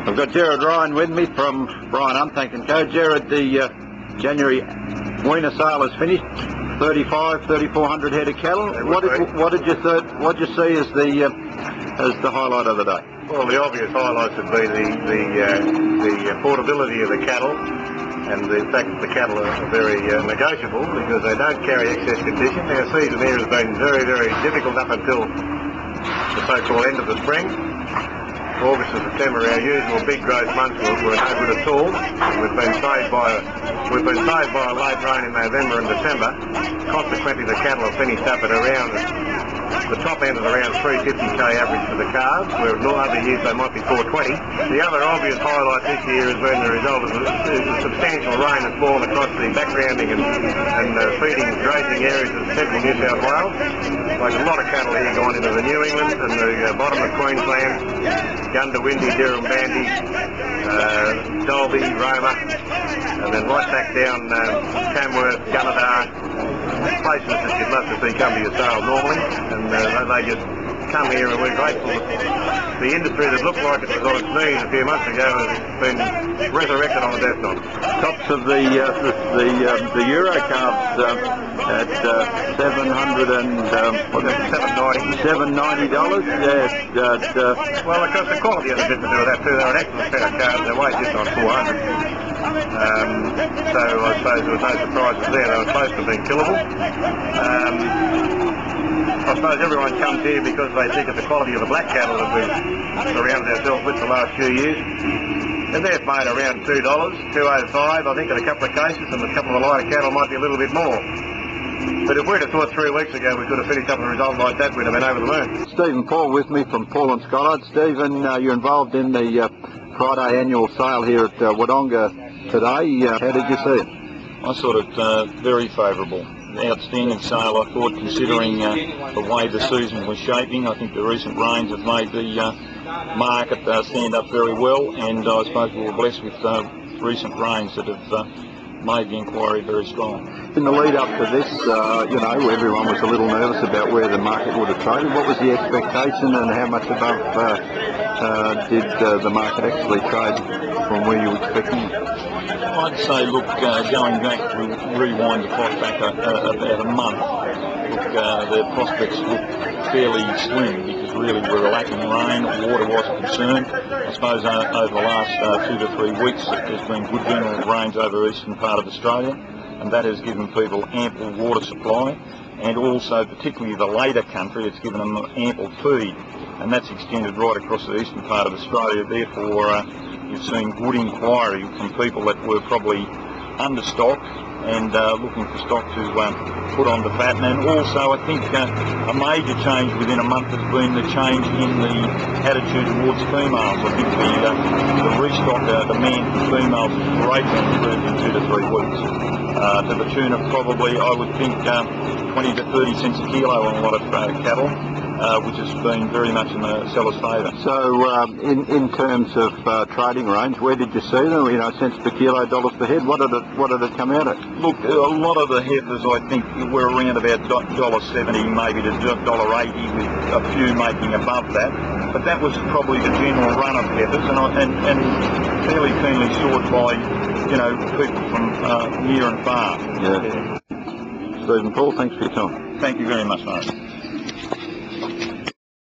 I've got Jared Ryan with me from Brian Umtank & Co. Jared, the January weaner sale is finished. 3,400 head of cattle. What did you see as the highlight of the day? Well, the obvious highlights would be the affordability of the cattle, and the fact that the cattle are very negotiable because they don't carry excess condition. Our season here has been very, very difficult up until the so-called end of the spring. August and September, our usual big growth months, were no good at all. We've been saved by a late rain in November and December. Consequently, the cattle have finished up at around the top end of around 350k average for the calves, where in other years they might be 420. The other obvious highlight this year has been the result of the substantial rain that's fallen across the backgrounding and feeding grazing areas of central New South Wales. Like a lot of cattle here gone into the New England and the bottom of Queensland, Gundawindi, Durham Bandy, Dalby, Roma, and then right back down Tamworth, Gunnedah, places that you'd love to see come to your sale normally, and they just come here, and we're grateful that the industry that looked like it was on its knees a few months ago has been resurrected on the death knot. Tops of the Euro calves at $790. Well, of course, the quality has a bit to do with that too. They're an excellent pair of calves. They weigh just on 400. So I suppose there was no surprises there. They were close to being killable. I suppose everyone comes here because they think of the quality of the black cattle that we've surrounded ourselves with the last few years. And they've made around $2, $2.05, I think, in a couple of cases, and a couple of the lighter cattle might be a little bit more. But if we'd have thought 3 weeks ago we could have finished up a result like that, we'd have been over the moon. Stephen Paul with me from Paul and Skylight. Stephen, you're involved in the Friday annual sale here at Wodonga today. How did you see it? I saw it very favourable. Outstanding sale, I thought, considering the way the season was shaping. I think the recent rains have made the market stand up very well, and I suppose we were blessed with recent rains that have made the inquiry very strong. In the lead up to this, everyone was a little nervous about where the market would have traded. What was the expectation, and how much above did the market actually trade from where you were expecting? I'd say, look, going back, we rewind the clock back about a month, look, the prospects look fairly slim because really we were lacking rain, water was a concern. I suppose over the last 2 to 3 weeks there's been good general rains over the eastern part of Australia, and that has given people ample water supply, and also particularly the later country, it's given them ample feed, and that's extended right across the eastern part of Australia. Therefore, you've seen good inquiry from people that were probably understocked and looking for stock to put on to fatten. And also, I think a major change within a month has been the change in the attitude towards females. I think the restock demand for females has greatly improved in 2 to 3 weeks, to the tune of probably, I would think, 20 to 30 cents a kilo on a lot of cattle. Which has been very much in the seller's favour. So, in terms of trading range, where did you see them? Cents per kilo, dollars per head. What did it come out at? Look, a lot of the heifers, I think, were around about $1.70, maybe to $1.80, with a few making above that. But that was probably the general run of heifers, and fairly keenly sought by, people from near and far. Yeah. Stephen Paul, thanks for your time. Thank you very much, mate.